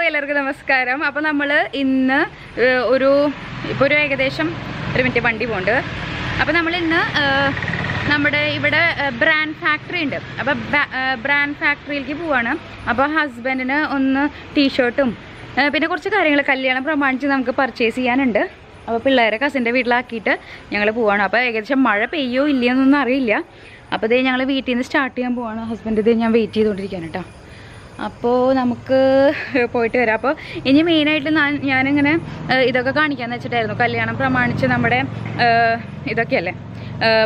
എല്ലാവർക്കും നമസ്കാരം. അപ്പോൾ നമ്മൾ ഇന്ന് ഒരു ഏകദേശം ഒരു മിനിറ്റ് വണ്ടി പോകുന്നുണ്ട്. അപ്പോൾ നമ്മൾ ഇന്ന് നമ്മുടെ ഇവിടെ ബ്രാൻഡ് ഫാക്ടറി ഉണ്ട്. അപ്പോൾ ബ്രാൻഡ് ഫാക്ടറിയിലേക്ക് പോവാണ്. അപ്പോൾ ഹസ്ബൻഡിന് ഒന്ന് ടീഷർട്ടും പിന്നെ കുറച്ച് കാര്യങ്ങൾ കല്യാണം പ്രമാണിച്ച് നമുക്ക് പർച്ചേസ് ചെയ്യാനുണ്ട്. അപ്പോൾ പിള്ളേരെ കസിൻ്റെ വീട്ടിലാക്കിയിട്ട് ഞങ്ങൾ പോവാണ്. അപ്പോൾ ഏകദേശം മഴ പെയ്യോ ഇല്ലയെന്നൊന്നും അറിയില്ല. അപ്പോൾ ഇതേ ഞങ്ങൾ വീട്ടിൽ നിന്ന് സ്റ്റാർട്ട് ചെയ്യാൻ പോവാണ്. ഹസ്ബൻഡ് ഇതേ ഞാൻ വെയിറ്റ് ചെയ്തുകൊണ്ടിരിക്കുകയാണ് കേട്ടോ. അപ്പോൾ നമുക്ക് പോയിട്ട് വരാം. അപ്പോൾ ഇനി മെയിനായിട്ട് ഞാനിങ്ങനെ ഇതൊക്കെ കാണിക്കാമെന്ന് വെച്ചിട്ടായിരുന്നു. കല്യാണം പ്രമാണിച്ച് നമ്മുടെ ഇതൊക്കെയല്ലേ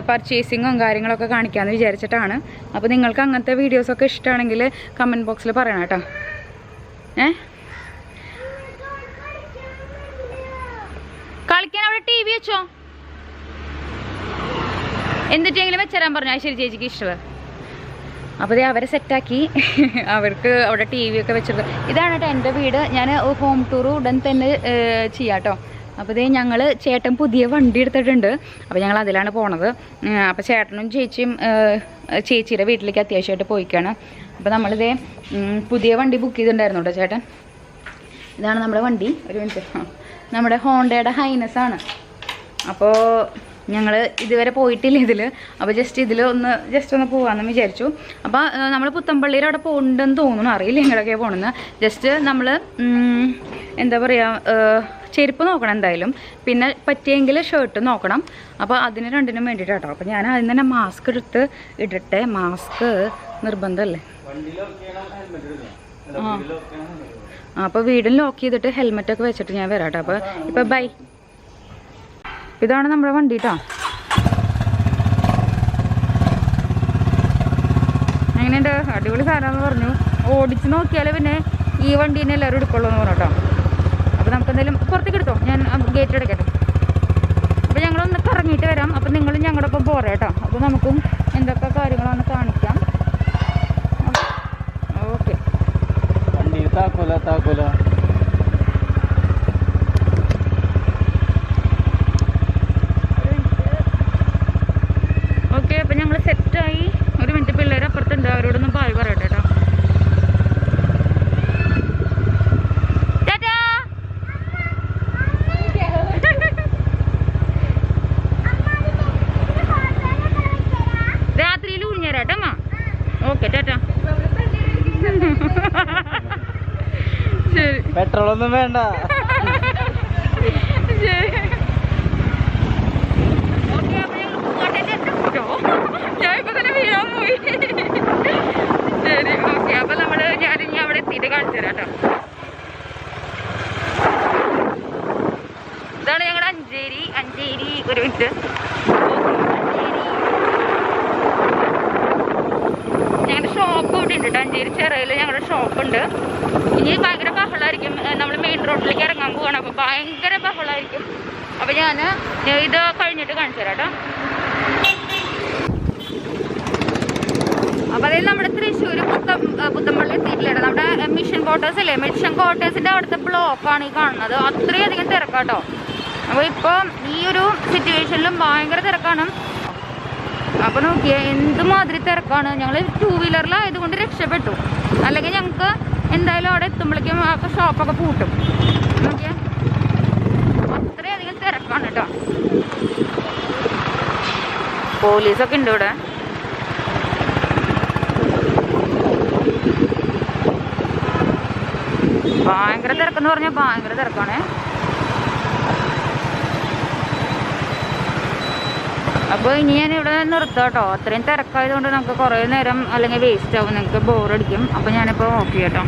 പർച്ചേസിങ്ങും കാര്യങ്ങളൊക്കെ കാണിക്കാമെന്ന് വിചാരിച്ചിട്ടാണ്. അപ്പോൾ നിങ്ങൾക്ക് അങ്ങനത്തെ വീഡിയോസൊക്കെ ഇഷ്ടമാണെങ്കിൽ കമൻറ്റ് ബോക്സിൽ പറയണം കേട്ടോ. കളിക്കാൻ അവിടെ ടി വി വെച്ചോ, എന്നിട്ടെങ്കിലും വെച്ചരാൻ പറഞ്ഞു. ശരി ചേച്ചിക്ക് ഇഷ്ടമാണ്. അപ്പോൾ ഇത് അവരെ സെറ്റാക്കി അവർക്ക് അവിടെ ടി വി ഒക്കെ വെച്ചിട്ട്. ഇതാണ് കേട്ടോ എൻ്റെ വീട്. ഞാൻ ഹോം ടൂർ ഉടൻ തന്നെ ചെയ്യാം കേട്ടോ. അപ്പോൾ ഇതേ ഞങ്ങൾ ചേട്ടൻ പുതിയ വണ്ടി എടുത്തിട്ടുണ്ട്. അപ്പോൾ ഞങ്ങൾ അതിലാണ് പോണത്. അപ്പോൾ ചേട്ടനും ചേച്ചിയും ചേച്ചിയുടെ വീട്ടിലേക്ക് അത്യാവശ്യമായിട്ട് പോയിക്കാണ്. അപ്പോൾ നമ്മളിതേ പുതിയ വണ്ടി ബുക്ക് ചെയ്തിട്ടുണ്ടായിരുന്നു കേട്ടോ ചേട്ടൻ. ഇതാണ് നമ്മുടെ വണ്ടി. ഒരു മിനിറ്റ്. നമ്മുടെ ഹോണ്ടയുടെ ഹൈനസ് ആണ്. അപ്പോൾ ഞങ്ങൾ ഇതുവരെ പോയിട്ടില്ല ഇതിൽ. അപ്പോൾ ജസ്റ്റ് ഒന്ന് പോകാമെന്ന് വിചാരിച്ചു. അപ്പോൾ നമ്മൾ പുത്തമ്പള്ളിയുടെ അവിടെ പോകുന്നുണ്ടെന്ന് തോന്നുന്നു, അറിയില്ല എങ്ങനെയൊക്കെ പോകണമെന്ന്. ജസ്റ്റ് നമ്മൾ എന്താ പറയുക, ചെരുപ്പ് നോക്കണം എന്തായാലും, പിന്നെ പറ്റിയെങ്കിൽ ഷർട്ട് നോക്കണം. അപ്പോൾ അതിന് രണ്ടിനും വേണ്ടിയിട്ട് കേട്ടോ. അപ്പോൾ ഞാൻ അതിന് തന്നെ മാസ്ക് എടുത്ത് ഇടട്ടെ. മാസ്ക് നിർബന്ധമല്ലേ? അപ്പോൾ വീടും ലോക്ക് ചെയ്തിട്ട് ഹെൽമെറ്റൊക്കെ വെച്ചിട്ട് ഞാൻ വരാം കേട്ടോ. അപ്പോൾ ഇപ്പോൾ ബൈ. ഇതാണ് നമ്മുടെ വണ്ടി കേട്ടോ. എങ്ങനെയുണ്ട്? അടിപൊളി സാധനമെന്ന് പറഞ്ഞു. ഓടിച്ച് നോക്കിയാൽ പിന്നെ ഈ വണ്ടീനെ എല്ലാവരും എടുക്കുള്ളൂ എന്ന് പറഞ്ഞു കേട്ടോ. അപ്പോൾ നമുക്ക് എന്തായാലും പുറത്തേക്ക് എടുത്തോ, ഞാൻ ഗേറ്റ് അടയ്ക്കട്ടെ. അപ്പോൾ ഞങ്ങളൊന്ന് കറങ്ങിയിട്ട് വരാം. അപ്പോൾ നിങ്ങളും ഞങ്ങളുടെ ഒപ്പം പോരാ കേട്ടോ. അപ്പോൾ നമുക്കും എന്തൊക്കെ കാര്യങ്ങളാണ് കാണിക്കാം. ഓക്കെ. ഓക്കെ, അപ്പം ഞങ്ങൾ സെറ്റായി. ഒരു മിനിറ്റ്, പിള്ളേർ അപ്പുറത്തുണ്ട്, അവരോടൊന്ന് ബായ് പറയട്ടെ കേട്ടോ. രാത്രിയിൽ ഊഞ്ഞേരാട്ടോ അമ്മ. ഓക്കെ ടാറ്റാ. ശരി, പെട്രോളൊന്നും വേണ്ട. ശരി. ഞാനിപ്പോൾ തന്നെ വീഴാൻ പോയി. ശരി, ഓക്കെ. അപ്പോൾ ഞാനിനി അവിടെ എത്തിയിട്ട് കാണിച്ചു തരാം കേട്ടോ. ഇതാണ് ഞങ്ങളുടെ അഞ്ചേരി. ഒരു മിനിറ്റ്. ഞങ്ങളുടെ ഷോപ്പ് ഇവിടെ ഉണ്ട് കേട്ടോ. അഞ്ചേരി ചെറയിൽ ഞങ്ങളുടെ ഷോപ്പുണ്ട്. ഇനി ഭയങ്കര ബഹളമായിരിക്കും. നമ്മൾ മെയിൻ റോഡിലേക്ക് ഇറങ്ങാൻ പോവാണ്. അപ്പോൾ ഭയങ്കര ബഹളമായിരിക്കും. അപ്പോൾ ഞാൻ ഇത് കഴിഞ്ഞിട്ട് കാണിച്ചു തരാം കേട്ടോ. അപ്പോൾ അതിൽ നമ്മുടെ തൃശ്ശൂർ പുത്തമ്പള്ളി എത്തിയിട്ടില്ല. നമ്മുടെ മിഷൻ ക്വാർട്ടേഴ്സ് ഇല്ലേ, മിഷൻ ക്വാർട്ടേഴ്സിൻ്റെ അവിടുത്തെ ബ്ലോക്കാണ് ഈ കാണുന്നത്. അത്രയധികം തിരക്കാട്ടോ. അപ്പോൾ ഇപ്പോൾ ഈ ഒരു സിറ്റുവേഷനിലും ഭയങ്കര തിരക്കാണ്. അപ്പോൾ നോക്കിയേ എന്തുമാതിരി തിരക്കാണ്. ഞങ്ങൾ 2 വീലറിലായതുകൊണ്ട് രക്ഷപ്പെട്ടു. അല്ലെങ്കിൽ ഞങ്ങൾക്ക് എന്തായാലും അവിടെ എത്തുമ്പോഴേക്കും ആ ഷോപ്പൊക്കെ പൂട്ടും. നോക്കിയേ അത്രയധികം തിരക്കാണ് കേട്ടോ. പോലീസൊക്കെ ഉണ്ട് ഇവിടെ. ഭയങ്കര തിരക്കെന്ന് പറഞ്ഞാൽ ഭയങ്കര തിരക്കാണ്. അപ്പോൾ ഇനി ഞാൻ ഇവിടെ നിർത്താം കേട്ടോ. അത്രയും തിരക്കായതുകൊണ്ട് നമുക്ക് കുറേ നേരം അല്ലെങ്കിൽ വേസ്റ്റ് ആവും, നിങ്ങൾക്ക് ബോറടിക്കും. അപ്പോൾ ഞാനിപ്പോൾ ഓഫ് ചെയ്യാം കേട്ടോ.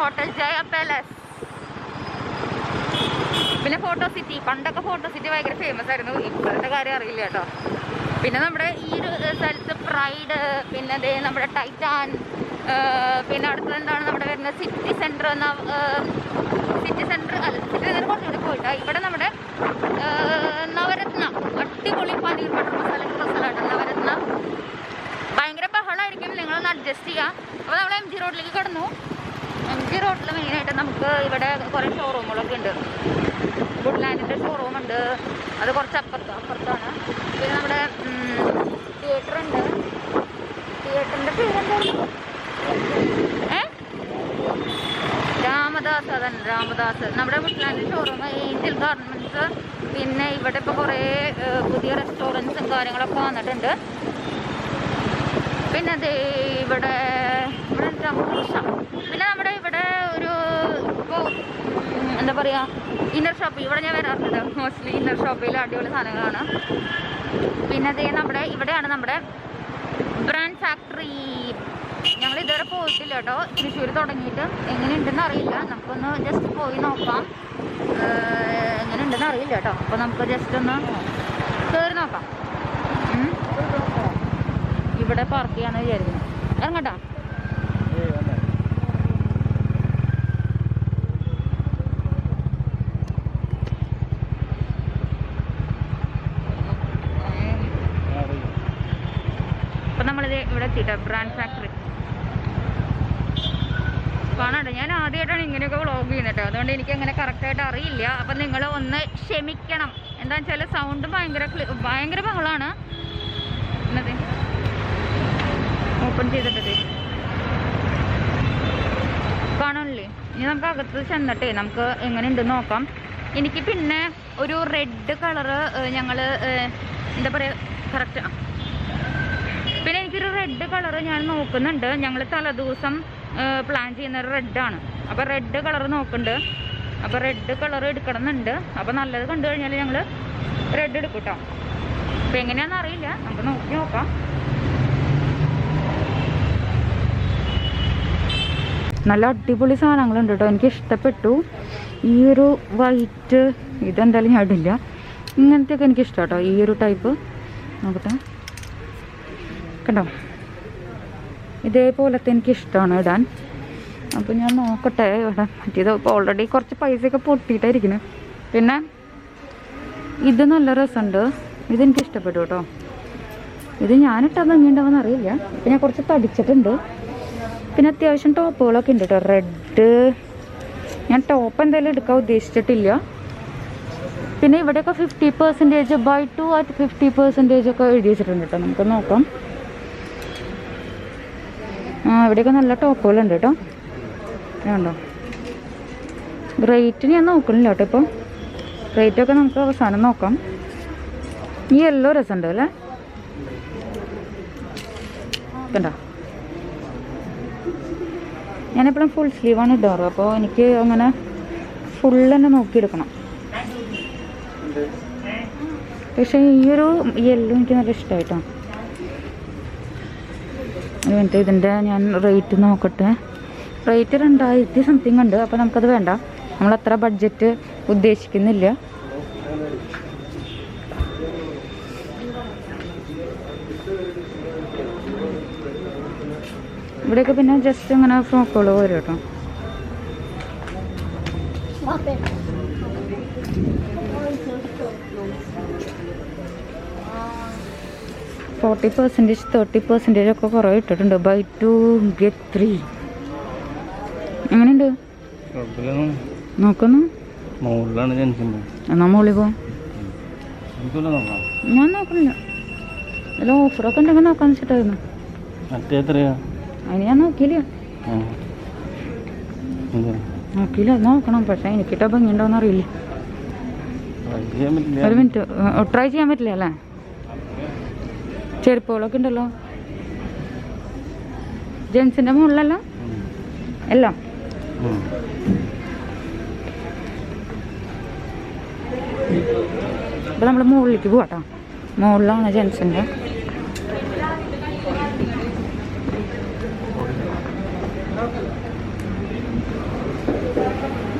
ഹോട്ടൽ ജയ പാലസ്, പിന്നെ ഫോട്ടോ സിറ്റി. പണ്ടൊക്കെ ഫോട്ടോ സിറ്റി ഭയങ്കര ഫേമസ് ആയിരുന്നു. ഇപ്പോഴത്തെ കാര്യം അറിയില്ല കേട്ടോ. പിന്നെ നമ്മുടെ ഈ ഒരു സ്ഥലത്ത് പ്രൈഡ്, പിന്നെ അതേ നമ്മുടെ ടൈറ്റാൻ, പിന്നെ അടുത്തത് എന്താണ് നമ്മുടെ വരുന്നത് സിറ്റി സെൻറ്റർ എന്ന സിറ്റി സെൻറ്റർ കുറച്ചുകൂടി പോയിട്ടാ. ഇവിടെ നമ്മുടെ നവരത്ന, അടിപൊളി പനീർ ബട്ടർ മസാലയാണ് നവരത്ന. ഭയങ്കര ബഹളമായിരിക്കും, നിങ്ങളൊന്ന് അഡ്ജസ്റ്റ് ചെയ്യുക. അപ്പോൾ നമ്മൾ MG റോഡിലേക്ക് കടന്നു. MG റോഡിൽ മെയിനായിട്ട് നമുക്ക് ഇവിടെ കുറേ ഷോറൂമുകളൊക്കെ ഉണ്ട്. വുഡ്ലാൻഡിൻ്റെ ഷോറൂമുണ്ട്, അത് കുറച്ച് അപ്പുറത്താണ്. പിന്നെ നമ്മുടെ തിയേറ്റർ ഉണ്ട്. തിയേറ്ററിൻ്റെ പേരെന്തായിരുന്നു? രാമദാസ്. അതന്നെ രാമദാസ്. നമ്മുടെ വുഡ്ലാൻഡ് ഷോറൂം, ഏഞ്ചൽ ഗാർമെൻറ്റ്സ്. പിന്നെ ഇവിടെ ഇപ്പോൾ കുറേ പുതിയ റെസ്റ്റോറൻറ്റ്സും കാര്യങ്ങളൊക്കെ വന്നിട്ടുണ്ട്. പിന്നെ അതേ ഇവിടെ പിന്നെ നമ്മുടെ ഇവിടെ ഒരു ഇപ്പോൾ എന്താ പറയുക ഇന്നർ ഷോപ്പ്. ഇവിടെ ഞാൻ വരാറുണ്ട് മോസ്റ്റ്ലി. ഇന്നർ ഷോപ്പിൽ അടിപൊളി സാധനങ്ങളാണ്. പിന്നെ അതേ നമ്മുടെ ഇവിടെയാണ് നമ്മുടെ ബ്രാൻഡ് ഫാക്ടറി. ഞങ്ങൾ ഇതുവരെ പോയിട്ടില്ല കേട്ടോ. തൃശ്ശൂർ തുടങ്ങിയിട്ട് എങ്ങനെയുണ്ടെന്ന് അറിയില്ല. നമുക്കൊന്ന് ജസ്റ്റ് പോയി നോക്കാം. എങ്ങനെയുണ്ടെന്ന് അറിയില്ല കേട്ടോ. അപ്പോൾ നമുക്ക് ജസ്റ്റ് ഒന്ന് കയറി നോക്കാം. ഇവിടെ പാർക്ക് ചെയ്യാന്ന് വിചാരിക്കുന്നു. ഇറങ്ങട്ടോ. അപ്പം നമ്മളിത് ഇവിടെ എത്തിയിട്ടോ, ബ്രാൻഡ് ഫാക്ടറി കാണാണ്ട്. ഞാൻ ആദ്യമായിട്ടാണ് ഇങ്ങനെയൊക്കെ വ്ളോഗ് ചെയ്യുന്നത് കേട്ടോ. അതുകൊണ്ട് എനിക്ക് അങ്ങനെ കറക്റ്റായിട്ട് അറിയില്ല. അപ്പം നിങ്ങൾ ഒന്ന് ക്ഷമിക്കണം. എന്താണെന്ന് വെച്ചാൽ സൗണ്ട് ഭയങ്കര ബഹളമാണ്. എന്നത് ഓപ്പൺ ചെയ്തിട്ടേ കാണണില്ലേ? ഇനി നമുക്ക് അകത്ത് ചെന്നിട്ടേ നമുക്ക് എങ്ങനെയുണ്ടെന്ന് നോക്കാം. എനിക്ക് പിന്നെ ഒരു റെഡ് കളറ് ഞങ്ങൾ എന്താ പറയുക കറക്റ്റ്. പിന്നെ എനിക്കൊരു റെഡ് കളറ് ഞാൻ നോക്കുന്നുണ്ട്. ഞങ്ങൾ തലേദിവസം പ്ലാൻ ചെയ്യുന്ന റെഡാണ്. അപ്പോൾ റെഡ് കളർ നോക്കുന്നുണ്ട്. അപ്പോൾ റെഡ് കളർ എടുക്കണമെന്നുണ്ട്. അപ്പോൾ നല്ലത് കണ്ടു കഴിഞ്ഞാൽ ഞങ്ങൾ റെഡ് എടുക്കും കേട്ടോ. അപ്പോൾ എങ്ങനെയാണെന്ന് അറിയില്ല, നമുക്ക് നോക്കി നോക്കാം. നല്ല അടിപൊളി സാധനങ്ങളുണ്ട് കേട്ടോ. എനിക്ക് ഇഷ്ടപ്പെട്ടു. ഈ ഒരു വൈറ്റ് ഇതെന്തായാലും ഞാൻ ഇടില്ല. ഇങ്ങനത്തെയൊക്കെ എനിക്ക് ഇഷ്ടം കേട്ടോ. ഈ ഒരു ടൈപ്പ് നോക്കട്ടെ, കണ്ടോ? ഇതേപോലത്തെ എനിക്ക് ഇഷ്ടമാണ് ഇടാൻ. അപ്പോൾ ഞാൻ നോക്കട്ടെ ഇവിടെ. മറ്റേത് ഇപ്പോൾ ഓൾറെഡി കുറച്ച് പൈസയൊക്കെ പൊട്ടിയിട്ടായിരിക്കുന്നു. പിന്നെ ഇത് നല്ല രസമുണ്ട്. ഇതെനിക്ക് ഇഷ്ടപ്പെട്ടു കേട്ടോ. ഇത് ഞാനിട്ടത് എങ്ങനെയുണ്ടാവുമെന്ന് അറിയില്ല. ഇപ്പം ഞാൻ കുറച്ച് തടിച്ചിട്ടുണ്ട്. പിന്നെ അത്യാവശ്യം ടോപ്പുകളൊക്കെ ഉണ്ട് കേട്ടോ. റെഡ് ഞാൻ ടോപ്പ് എന്തായാലും എടുക്കാൻ ഉദ്ദേശിച്ചിട്ടില്ല. പിന്നെ ഇവിടെയൊക്കെ 50% ബൈ 2 at 50% ഒക്കെ എഴുതി വെച്ചിട്ടുണ്ട് കേട്ടോ. നമുക്ക് നോക്കാം. ഇവിടെയൊക്കെ നല്ല ടോപ്പുകളുണ്ട് കേട്ടോ. വേണ്ടോ? റേറ്റ് ഞാൻ നോക്കണില്ല കേട്ടോ. ഇപ്പോൾ റേറ്റൊക്കെ നമുക്ക് അവസാനം നോക്കാം. ഈ യെല്ലോ രസമുണ്ട് അല്ലേ? കണ്ടോ? ഞാനെപ്പോഴും ഫുൾ സ്ലീവാണ് ഇടാറ്. അപ്പോൾ എനിക്ക് അങ്ങനെ ഫുൾ തന്നെ നോക്കിയെടുക്കണം. പക്ഷേ ഈ ഒരു യെല്ലോ എനിക്ക് നല്ല ഇഷ്ടമായിട്ടോ. എന്നിട്ട് ഇതിൻ്റെ ഞാൻ റേറ്റ് നോക്കട്ടെ. റേറ്റ് 2000 സംതിങ് ഉണ്ട്. അപ്പോൾ നമുക്കത് വേണ്ട. നമ്മളത്ര ബഡ്ജറ്റ് ഉദ്ദേശിക്കുന്നില്ല. ഇവിടെയൊക്കെ പിന്നെ ജസ്റ്റ് ഇങ്ങനെ ഫ്രോക്കുകൾ വരും കേട്ടോ. %40 30% ഒക്കെ കുറവ് ഇട്ടിട്ടുണ്ട്. Buy 2 get 3. എങ്ങനെയുണ്ട് നോക്കുന്നു? എന്നാ മോളി പോ. ഞാൻ നോക്കണില്ല. അതിൽ ഓഫറൊക്കെ ഉണ്ടെങ്കിൽ നോക്കാന്ന് വെച്ചിട്ടായിരുന്നു. അതിന് ഞാൻ നോക്കിയില്ല. നോക്കണം. പക്ഷെ എനിക്കിട്ട ഭംഗി ഉണ്ടോന്ന് അറിയില്ല. ഒരു മിനിറ്റ്, ട്രൈ ചെയ്യാൻ പറ്റില്ല അല്ലേ? ചെരുപ്പുകളൊക്കെ ഉണ്ടല്ലോ. ജെൻസിൻ്റെ മുകളിലല്ല എല്ലാം. അപ്പോൾ നമ്മൾ മുകളിലേക്ക് പോവാട്ടോ. മുകളിലാണ് ജെൻസിൻ്റെ.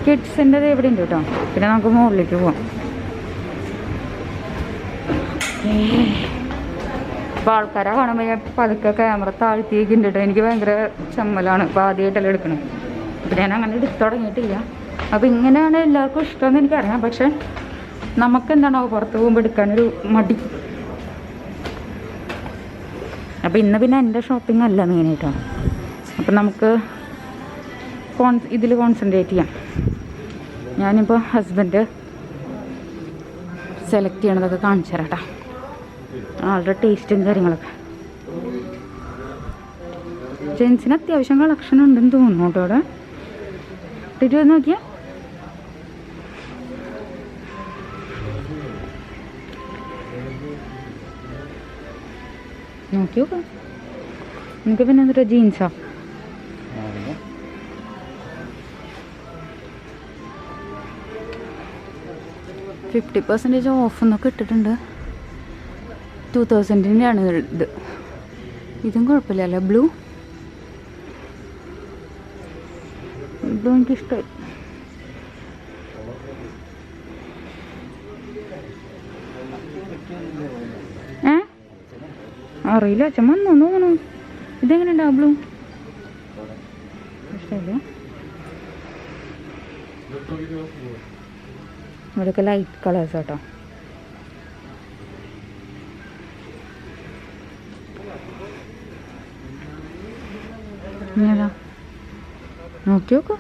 കിഡ്സിൻ്റെ എവിടെ ഉണ്ട് കേട്ടോ. പിന്നെ നമുക്ക് മുകളിലേക്ക് പോവാം. അപ്പോൾ ആൾക്കാരെ കാണുമ്പോൾ ഞാൻ പതുക്കെ ക്യാമറ താഴ്ത്തിയേക്കിണ്ടിട്ട് എനിക്ക് ഭയങ്കര ചമ്മലാണ്. അപ്പോൾ ആദ്യമായിട്ടല്ലേ എടുക്കണം. അപ്പോൾ ഞാൻ അങ്ങനെ എടുത്ത് തുടങ്ങിയിട്ടില്ല. അപ്പോൾ ഇങ്ങനെയാണ് എല്ലാവർക്കും ഇഷ്ടമെന്ന് എനിക്കറിയാം. പക്ഷേ നമുക്കെന്താണോ പുറത്ത് പോകുമ്പോൾ എടുക്കാനൊരു മടി. അപ്പോൾ ഇന്ന് പിന്നെ എൻ്റെ ഷോപ്പിംഗ് അല്ല മെയിനായിട്ടാണ്. അപ്പം നമുക്ക് ഇതിൽ കോൺസെൻട്രേറ്റ് ചെയ്യാം. ഞാനിപ്പോൾ ഹസ്ബൻഡ് സെലക്ട് ചെയ്യണതൊക്കെ കാണിച്ചു തരാം കേട്ടോ. ആളുടെ ടേസ്റ്റും കാര്യങ്ങളൊക്കെ. ജെൻസിന് അത്യാവശ്യം കളക്ഷൻ ഉണ്ടെന്ന് തോന്നുന്നു കേട്ടോ അവിടെ. ഇട്ടിട്ട് നോക്കിയാൽ നോക്കി നോക്കാം. നിങ്ങൾക്ക് പിന്നെ എന്നിട്ട് ജീൻസാ 50% ഓഫ് എന്നൊക്കെ ഇട്ടിട്ടുണ്ട്. 2000-ൻ്റെയാണ് ഇത്. ഇതും കുഴപ്പമില്ലല്ലേ. ബ്ലൂ എനിക്കിഷ്ടമായി. അറിയില്ല, അച്ഛൻ വന്നോ തോന്നണു. ഇതെങ്ങനെ ഉണ്ടാവും ബ്ലൂ? ഇഷ്ടമില്ല. ഇവിടെയൊക്കെ ലൈറ്റ് കളേഴ്സ് കേട്ടോ. ഇങ്ങനെയാ നോക്കി നോക്കൂ.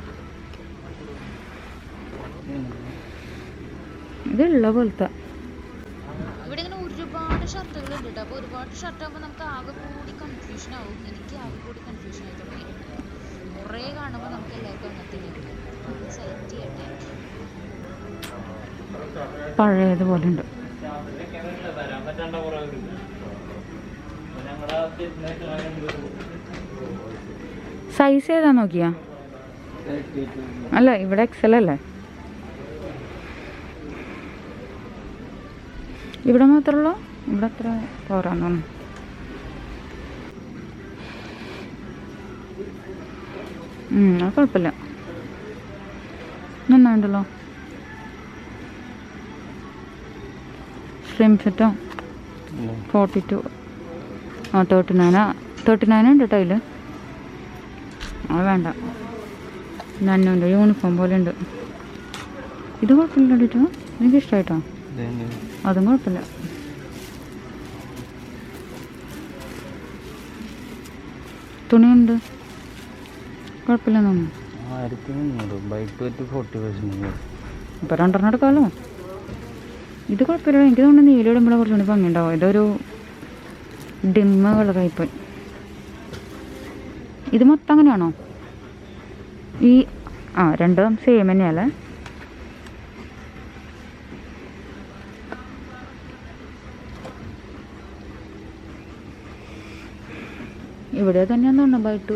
ഇതുള്ള പോലത്തെ ഇവിടെ ഇങ്ങനെ ഒരുപാട് ഷർട്ടുകൾ ഉണ്ട് കേട്ടോ. അപ്പോൾ ഒരുപാട് ഷർട്ട് ആകുമ്പോൾ നമുക്ക് ആകെ കൂടി കൺഫ്യൂഷൻ ആവും. എനിക്ക് ആകെ കൂടി കൺഫ്യൂഷൻ ആയി തുടങ്ങി. കുറേ കാണുമ്പോൾ നമുക്ക് എല്ലാവർക്കും അങ്ങനത്തെ സെലക്ട് ചെയ്യട്ടെ. പഴയതുപോലെ ഉണ്ട്. സൈസ് ഏതാ നോക്കിയാ? അല്ല ഇവിടെ എക്സൽ അല്ലേ? ഇവിടെ മാത്രമല്ലോ. ഇവിടെ അത്ര പോരാന്ന് തോന്നുന്നു. അത് കുഴപ്പമില്ല, നന്നായിട്ടുണ്ടല്ലോ. സ്ലിം ഫിറ്റോ 42 39 ഉണ്ട് കേട്ടോ അതിൽ. അത് വേണ്ട, നന്നുണ്ട്. യൂണിഫോം പോലെ ഉണ്ട്. ഇത് കുഴപ്പമില്ല കേട്ടോ, എനിക്കിഷ്ടമായിട്ടോ. അതും കുഴപ്പമില്ല. തുണിയുണ്ട്, കുഴപ്പമില്ല തോന്നുന്നു. ഇപ്പം 2 എടുക്കാമല്ലോ. ഇത് കുഴപ്പമില്ല. എനിക്ക് തോന്നുന്നു നീല ഇടുമ്പോൾ കുറച്ചുകൂടി ഭംഗിയുണ്ടാവും. ഇതൊരു ഡിമ്മ കളറായിപ്പോയി. ഇത് മൊത്തം അങ്ങനെയാണോ? ഈ രണ്ടും സെയിം തന്നെയല്ലേ? ഇവിടെ തന്നെയാന്ന് തോന്നുന്നു. Buy 2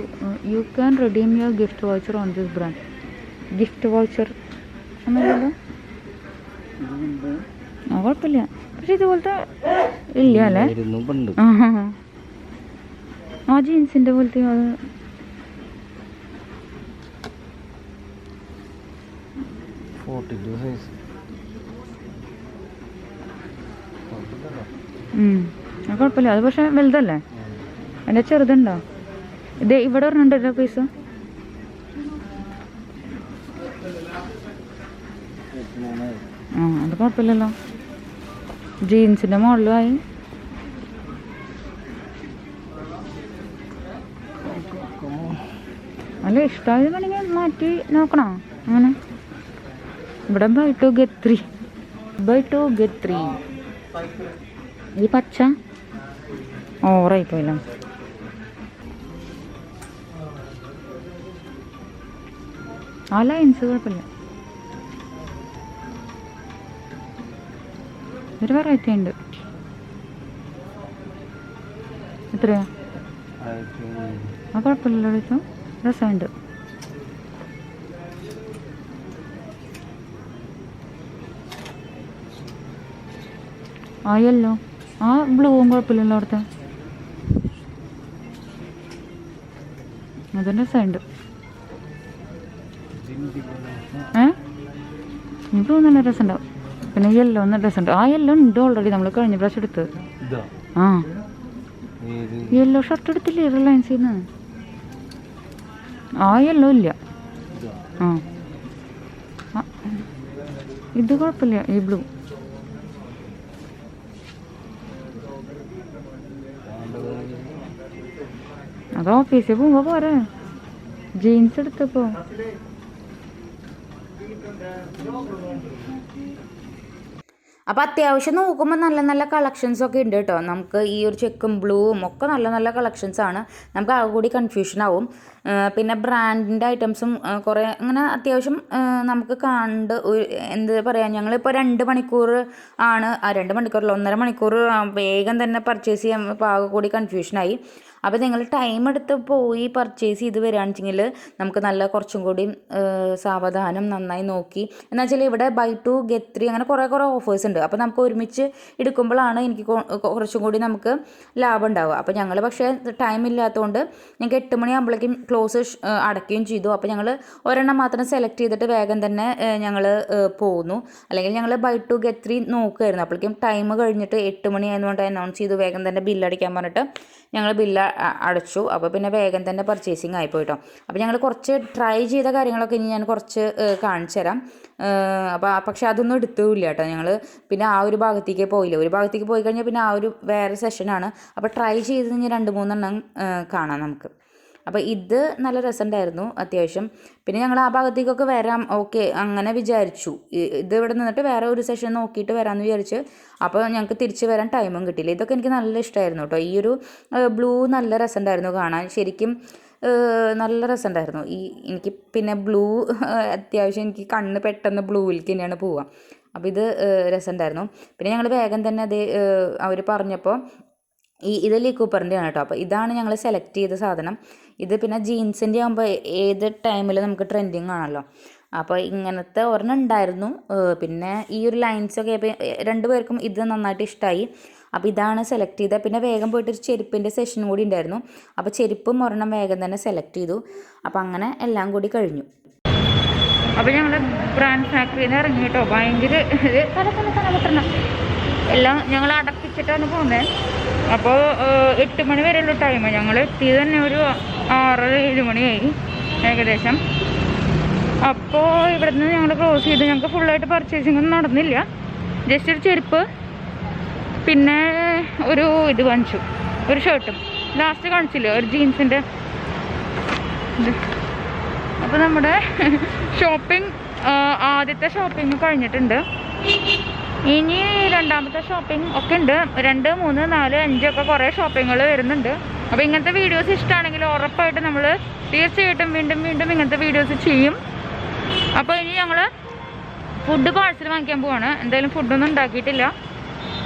you can redeem your gift voucher on this brand. Gift voucher ഒന്നുമില്ലല്ലോ. കുഴപ്പമില്ല. പക്ഷെ ഇതുപോലത്തെ ഇല്ല അല്ലേ? ആ ജീൻസിൻ്റെ പോലത്തെ അത് കുഴപ്പമില്ല. അത് പക്ഷെ വലുതല്ലേ? എൻ്റെ ചെറുതുണ്ടോ? ഇത് ഇവിടെ ഒരെണ്ണുണ്ടല്ലോ പൈസ. അത് കുഴപ്പമില്ലല്ലോ. ജീൻസിൻ്റെ മോഡലുമായി. അല്ല ഇഷ്ടമായി വേണമെങ്കിൽ മാറ്റി നോക്കണോ? അങ്ങനെ ഇവിടെ ബൈ 2 get 3. ഈ പച്ച ഓവറായി പോയില്ല. ആ ലൈൻസ് കുഴപ്പമില്ല. ഒരു വെറൈറ്റി ഉണ്ട്. എത്രയാ? ആ കുഴപ്പമില്ലല്ലോ ചോദിച്ചോ. രസമുണ്ട്. ആ യെല്ലോ, ആ ബ്ലൂവും കുഴപ്പമില്ലല്ലോ അവിടുത്തെ. അതും രസമുണ്ട്. ഈ ബ്ലൂ നല്ല രസമുണ്ടാവും. പിന്നെ യെല്ലോ നല്ല രസമുണ്ട്. ആ യെല്ലോ ഉണ്ട് ഓൾറെഡി, നമ്മൾ കഴിഞ്ഞ പ്രാവശ്യം എടുത്തത്. യെല്ലോ ഷർട്ട് എടുത്തില്ലേ റിലയൻസിൽ നിന്ന്? ആ യെല്ലോ ഇല്ല. ആ ഇത് കുഴപ്പമില്ല, ഈ ബ്ലൂ. അത് ഓഫീസിൽ പോകുമ്പോ പോരെ, ജീൻസ് എടുത്തപ്പോ. അപ്പോൾ അത്യാവശ്യം നോക്കുമ്പോൾ നല്ല നല്ല കളക്ഷൻസൊക്കെ ഉണ്ട് കേട്ടോ. നമുക്ക് ഈ ഒരു ചെക്കും ബ്ലൂവും ഒക്കെ നല്ല നല്ല കളക്ഷൻസാണ്. നമുക്ക് ആകെ കൂടി കൺഫ്യൂഷനാവും. പിന്നെ ബ്രാൻഡിൻ്റെ ഐറ്റംസും കുറേ അങ്ങനെ അത്യാവശ്യം നമുക്ക് കണ്ട് എന്ത് പറയാം, ഞങ്ങളിപ്പോൾ 2 മണിക്കൂർ ആണ്, 2 മണിക്കൂറിൽ 1.5 മണിക്കൂർ വേഗം തന്നെ പർച്ചേസ് ചെയ്യാൻ ആകെ കൂടി കൺഫ്യൂഷനായി. അപ്പോൾ നിങ്ങൾ ടൈം എടുത്ത് പോയി പർച്ചേസ് ചെയ്ത് വരികയാണെന്നുവെച്ചെങ്കിൽ നമുക്ക് നല്ല കുറച്ചും കൂടി സാവധാനം നന്നായി നോക്കി, എന്ന് വെച്ചാൽ ഇവിടെ ബൈ 2 get 3 അങ്ങനെ കുറേ ഓഫേഴ്സ് ഉണ്ട്. അപ്പോൾ നമുക്ക് ഒരുമിച്ച് എടുക്കുമ്പോഴാണ് എനിക്ക് കുറച്ചും കൂടി നമുക്ക് ലാഭം ഉണ്ടാവുക. അപ്പോൾ ഞങ്ങൾ പക്ഷേ ടൈം ഇല്ലാത്തതുകൊണ്ട് ഞങ്ങൾക്ക് 8 മണിയാകുമ്പോഴേക്കും ക്ലോസ് അടയ്ക്കുകയും ചെയ്തു. അപ്പോൾ ഞങ്ങൾ ഒരെണ്ണം മാത്രം സെലക്ട് ചെയ്തിട്ട് വേഗം തന്നെ ഞങ്ങൾ പോന്നു. അല്ലെങ്കിൽ ഞങ്ങൾ ബൈ 2 get 3 നോക്കുമായിരുന്നു. അപ്പോഴേക്കും ടൈം കഴിഞ്ഞിട്ട് 8 മണിയായതുകൊണ്ട് അനൗൺസ് ചെയ്തു വേഗം തന്നെ ബില്ലടിക്കാൻ പറഞ്ഞിട്ട് ഞങ്ങൾ ബില്ല് അടച്ചു. അപ്പോൾ പിന്നെ വേഗം തന്നെ പർച്ചേസിങ് ആയിപ്പോയിട്ടോ. അപ്പോൾ ഞങ്ങൾ കുറച്ച് ട്രൈ ചെയ്ത കാര്യങ്ങളൊക്കെ ഇനി ഞാൻ കുറച്ച് കാണിച്ചു തരാം. പക്ഷേ അതൊന്നും എടുത്തില്ല കേട്ടോ. ഞങ്ങൾ പിന്നെ ആ ഒരു ഭാഗത്തേക്ക് പോയില്ല. ഒരു ഭാഗത്തേക്ക് പോയി കഴിഞ്ഞാൽ പിന്നെ ആ ഒരു വേറെ സെഷനാണ്. അപ്പോൾ ട്രൈ ചെയ്ത് കഴിഞ്ഞാൽ 2-3 എണ്ണം കാണാം നമുക്ക്. അപ്പോൾ ഇത് നല്ല രസമുണ്ടായിരുന്നു അത്യാവശ്യം. പിന്നെ ഞങ്ങൾ ആ ഭാഗത്തേക്കൊക്കെ വരാം, ഓക്കെ അങ്ങനെ വിചാരിച്ചു. ഇത് ഇവിടെ നിന്നിട്ട് വേറെ ഒരു സെഷൻ നോക്കിയിട്ട് വരാമെന്ന് വിചാരിച്ച്. അപ്പോൾ ഞങ്ങൾക്ക് തിരിച്ച് വരാൻ ടൈമും കിട്ടിയില്ല. ഇതൊക്കെ എനിക്ക് നല്ല ഇഷ്ടമായിരുന്നു കേട്ടോ. ഈ ഒരു ബ്ലൂ നല്ല രസമുണ്ടായിരുന്നു കാണാൻ, ശരിക്കും നല്ല രസമുണ്ടായിരുന്നു. എനിക്ക് പിന്നെ ബ്ലൂ അത്യാവശ്യം എനിക്ക് കണ്ണ് പെട്ടെന്ന് ബ്ലൂവിലേക്ക് തന്നെയാണ് പോവുക. അപ്പോൾ ഇത് രസമുണ്ടായിരുന്നു. പിന്നെ ഞങ്ങൾ വേഗം തന്നെ അത് അവർ പറഞ്ഞപ്പോൾ ഇത് ലീ കൂപ്പറിൻ്റെ ആണ് കേട്ടോ. അപ്പോൾ ഇതാണ് ഞങ്ങൾ സെലക്ട് ചെയ്ത സാധനം. ഇത് പിന്നെ ജീൻസിൻ്റെ ആകുമ്പോൾ ഏത് ടൈമിൽ നമുക്ക് ട്രെൻഡിങ് ആണല്ലോ. അപ്പോൾ ഇങ്ങനത്തെ ഒരെണ്ണം ഉണ്ടായിരുന്നു. പിന്നെ ഈ ഒരു ലൈൻസൊക്കെ 2 പേർക്കും ഇത് നന്നായിട്ട് ഇഷ്ടമായി. അപ്പോൾ ഇതാണ് സെലക്ട് ചെയ്തത്. പിന്നെ വേഗം പോയിട്ടൊരു ചെരുപ്പിൻ്റെ സെഷൻ കൂടി ഉണ്ടായിരുന്നു. അപ്പോൾ ചെരുപ്പും ഒരെണ്ണം വേഗം തന്നെ സെലക്ട് ചെയ്തു. അപ്പോൾ അങ്ങനെ എല്ലാം കൂടി കഴിഞ്ഞു. അപ്പോൾ ഞങ്ങൾ ബ്രാൻഡ് ഫാക്ടറിയിൽ നിന്ന് ഇറങ്ങി കേട്ടോ. ഭയങ്കര എല്ലാം ഞങ്ങൾ അടപ്പിച്ചിട്ടാണ് പോകുന്നത്. അപ്പോൾ 8 മണി വരെയുള്ള ടൈം. ഞങ്ങൾ എത്തിയത് തന്നെ ഒരു 6-7 മണിയായി ഏകദേശം. അപ്പോൾ ഇവിടെ നിന്ന് ഞങ്ങൾ ക്ലോസ് ചെയ്ത് ഞങ്ങൾക്ക് ഫുള്ളായിട്ട് പർച്ചേസിംഗ് ഒന്നും നടന്നില്ല. ജസ്റ്റ് ഒരു ചെരുപ്പ് പിന്നെ ഒരു ഇത് വാങ്ങിച്ചു, ഒരു ഷർട്ടും ലാസ്റ്റ് കാണിച്ചില്ല, ഒരു ജീൻസിൻ്റെ ഇത്. അപ്പോൾ നമ്മുടെ ഷോപ്പിംഗ് ആദ്യത്തെ ഷോപ്പിംഗ് കഴിഞ്ഞിട്ടുണ്ട്. ഇനി രണ്ടാമത്തെ ഷോപ്പിംഗ് ഒക്കെ ഉണ്ട്. 2, 3, 4, 5 ഒക്കെ കുറേ ഷോപ്പിങ്ങുകൾ വരുന്നുണ്ട്. അപ്പോൾ ഇങ്ങനത്തെ വീഡിയോസ് ഇഷ്ടമാണെങ്കിൽ ഉറപ്പായിട്ട് നമ്മൾ തീർച്ചയായിട്ടും വീണ്ടും ഇങ്ങനത്തെ വീഡിയോസ് ചെയ്യും. അപ്പോൾ ഇനി ഞങ്ങൾ ഫുഡ് പാഴ്സൽ വാങ്ങിക്കാൻ പോവാണ്. എന്തായാലും ഫുഡൊന്നും ഉണ്ടാക്കിയിട്ടില്ല.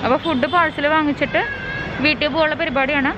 അപ്പോൾ ഫുഡ് പാഴ്സൽ വാങ്ങിച്ചിട്ട് വീട്ടിൽ പോകാനുള്ള പരിപാടിയാണ്.